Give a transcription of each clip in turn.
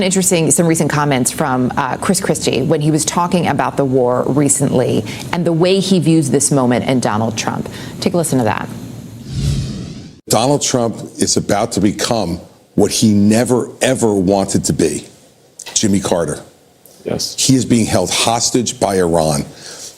Interesting, some recent comments from Chris Christie when he was talking about the war recently and the way he views this moment in Donald Trump. Take a listen to that. Donald Trump is about to become what he never, ever wanted to be, Jimmy Carter. Yes. He is being held hostage by Iran.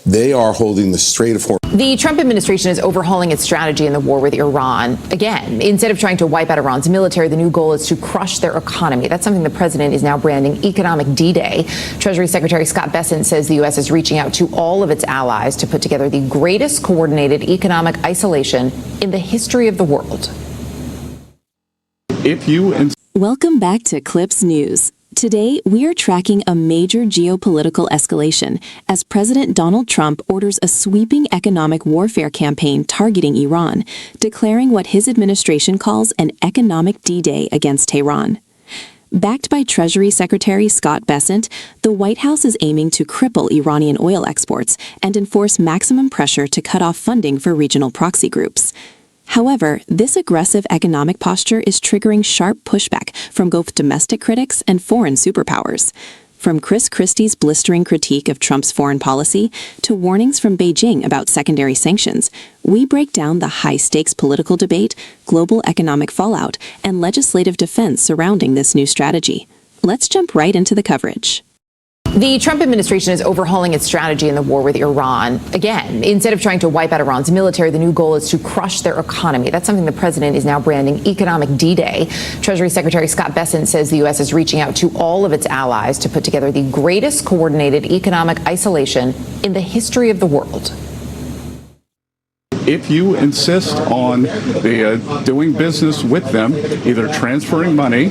They are holding the Strait of Hormuz. The Trump administration is overhauling its strategy in the war with Iran. Again, instead of trying to wipe out Iran's military, the new goal is to crush their economy. That's something the president is now branding economic D-Day. Treasury Secretary Scott Bessent says the U.S. is reaching out to all of its allies to put together the greatest coordinated economic isolation in the history of the world. Welcome back to Clips News. Today, we are tracking a major geopolitical escalation as President Donald Trump orders a sweeping economic warfare campaign targeting Iran, declaring what his administration calls an economic D-Day against Tehran. Backed by Treasury Secretary Scott Bessent, the White House is aiming to cripple Iranian oil exports and enforce maximum pressure to cut off funding for regional proxy groups. However, this aggressive economic posture is triggering sharp pushback from both domestic critics and foreign superpowers. From Chris Christie's blistering critique of Trump's foreign policy to warnings from Beijing about secondary sanctions, we break down the high-stakes political debate, global economic fallout, and legislative defense surrounding this new strategy. Let's jump right into the coverage. The Trump administration is overhauling its strategy in the war with Iran. Again, instead of trying to wipe out Iran's military, the new goal is to crush their economy. That's something the president is now branding economic D-Day. Treasury Secretary Scott Bessent says the U.S. is reaching out to all of its allies to put together the greatest coordinated economic isolation in the history of the world. If you insist on doing business with them, either transferring money,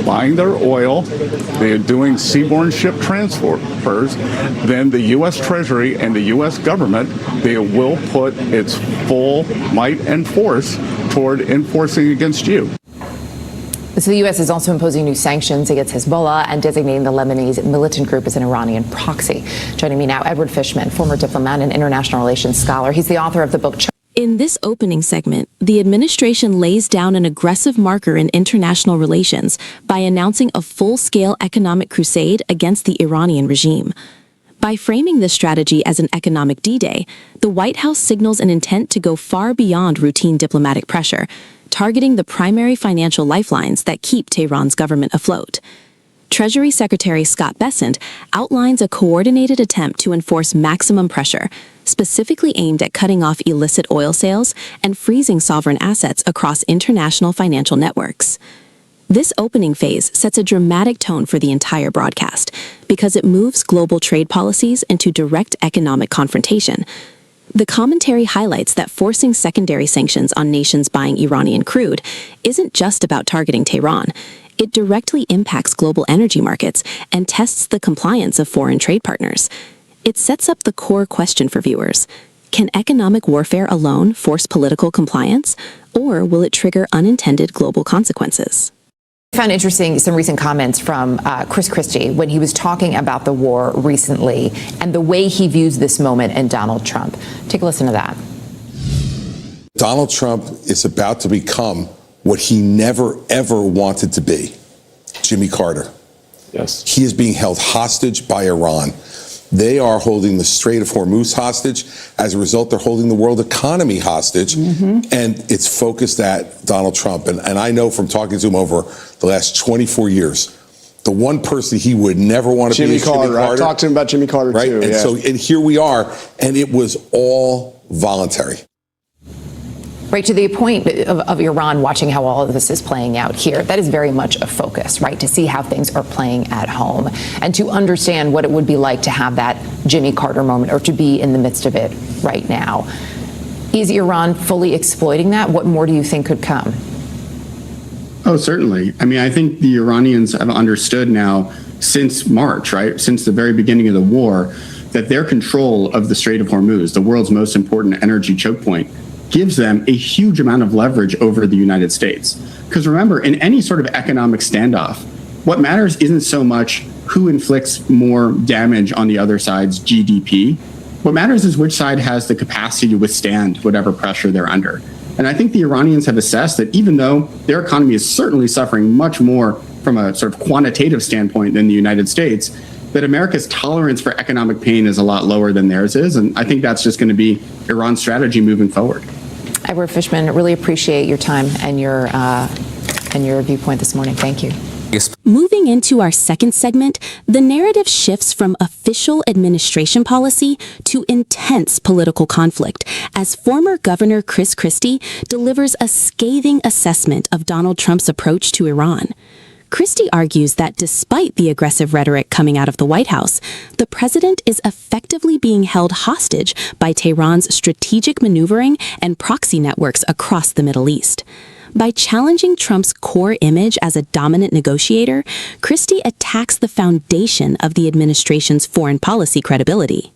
buying their oil, doing seaborne ship transfers, then the U.S. Treasury and the U.S. government, they will put its full might and force toward enforcing against you. So the U.S. is also imposing new sanctions against Hezbollah and designating the Lebanese militant group as an Iranian proxy. Joining me now, Edward Fishman, former diplomat and international relations scholar. He's the author of the book. In this opening segment, the administration lays down an aggressive marker in international relations by announcing a full-scale economic crusade against the Iranian regime. By framing this strategy as an economic D-Day, the White House signals an intent to go far beyond routine diplomatic pressure, targeting the primary financial lifelines that keep Tehran's government afloat. Treasury Secretary Scott Bessent outlines a coordinated attempt to enforce maximum pressure, specifically aimed at cutting off illicit oil sales and freezing sovereign assets across international financial networks. This opening phase sets a dramatic tone for the entire broadcast because it moves global trade policies into direct economic confrontation. The commentary highlights that forcing secondary sanctions on nations buying Iranian crude isn't just about targeting Tehran. It directly impacts global energy markets and tests the compliance of foreign trade partners. It sets up the core question for viewers. Can economic warfare alone force political compliance, or will it trigger unintended global consequences? I found interesting some recent comments from Chris Christie when he was talking about the war recently and the way he views this moment in Donald Trump. Take a listen to that. Donald Trump is about to become what he never, ever wanted to be, Jimmy Carter. Yes. He is being held hostage by Iran. They are holding the Strait of Hormuz hostage. As a result, they're holding the world economy hostage. And it's focused at Donald Trump. And I know from talking to him over the last 24 years, the one person he would never want to be is Jimmy Carter. I talked to him about Jimmy Carter, right? too. And so, and here we are, and it was all voluntary. Right, to the point of Iran watching how all of this is playing out here, that is very much a focus, right, to see how things are playing at home and to understand what it would be like to have that Jimmy Carter moment or to be in the midst of it right now. Is Iran fully exploiting that? What more do you think could come? Oh, certainly. I mean, I think the Iranians have understood now since March, right, since the very beginning of the war, that their control of the Strait of Hormuz, the world's most important energy choke point, gives them a huge amount of leverage over the United States. Because remember, in any sort of economic standoff, what matters isn't so much who inflicts more damage on the other side's GDP. What matters is which side has the capacity to withstand whatever pressure they're under. And I think the Iranians have assessed that even though their economy is certainly suffering much more from a sort of quantitative standpoint than the United States, that America's tolerance for economic pain is a lot lower than theirs is. And I think that's just going to be Iran's strategy moving forward. Edward Fishman, really appreciate your time and your viewpoint this morning. Thank you. Moving into our second segment, the narrative shifts from official administration policy to intense political conflict as former Governor Chris Christie delivers a scathing assessment of Donald Trump's approach to Iran. Christie argues that despite the aggressive rhetoric coming out of the White House, the president is effectively being held hostage by Tehran's strategic maneuvering and proxy networks across the Middle East. By challenging Trump's core image as a dominant negotiator, Christie attacks the foundation of the administration's foreign policy credibility.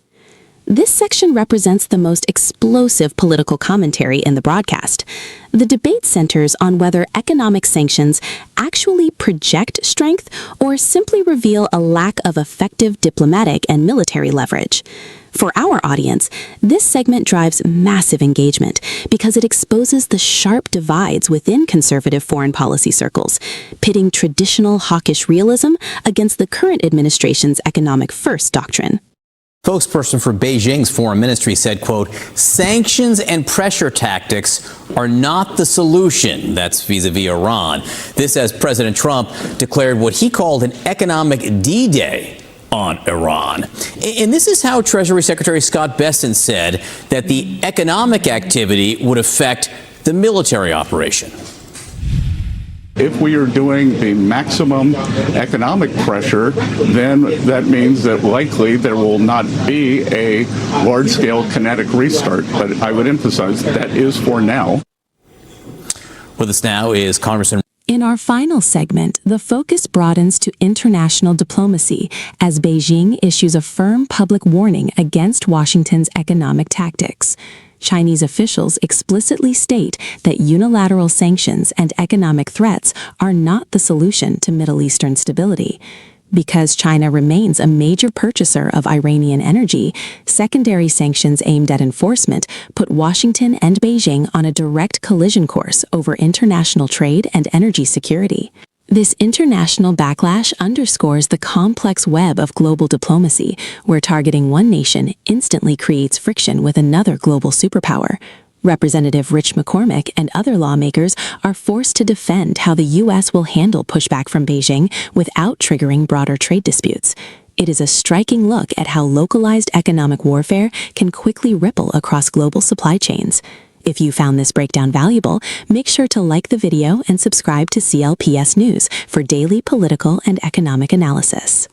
This section represents the most explosive political commentary in the broadcast. The debate centers on whether economic sanctions actually project strength or simply reveal a lack of effective diplomatic and military leverage. For our audience, this segment drives massive engagement because it exposes the sharp divides within conservative foreign policy circles, pitting traditional hawkish realism against the current administration's economic first doctrine. Spokesperson for Beijing's foreign ministry said, quote, sanctions and pressure tactics are not the solution. That's vis-a-vis Iran. This as President Trump declared what he called an economic D-Day on Iran. And this is how Treasury Secretary Scott Bessent said that the economic activity would affect the military operation. If we are doing the maximum economic pressure, then that means that likely there will not be a large-scale kinetic restart. But I would emphasize that is for now. With us now is Congressman. In our final segment, the focus broadens to international diplomacy as Beijing issues a firm public warning against Washington's economic tactics. Chinese officials explicitly state that unilateral sanctions and economic threats are not the solution to Middle Eastern stability. Because China remains a major purchaser of Iranian energy, secondary sanctions aimed at enforcement put Washington and Beijing on a direct collision course over international trade and energy security. This international backlash underscores the complex web of global diplomacy, where targeting one nation instantly creates friction with another global superpower. Representative Rich McCormick and other lawmakers are forced to defend how the U.S. will handle pushback from Beijing without triggering broader trade disputes. It is a striking look at how localized economic warfare can quickly ripple across global supply chains. If you found this breakdown valuable, make sure to like the video and subscribe to CLPS News for daily political and economic analysis.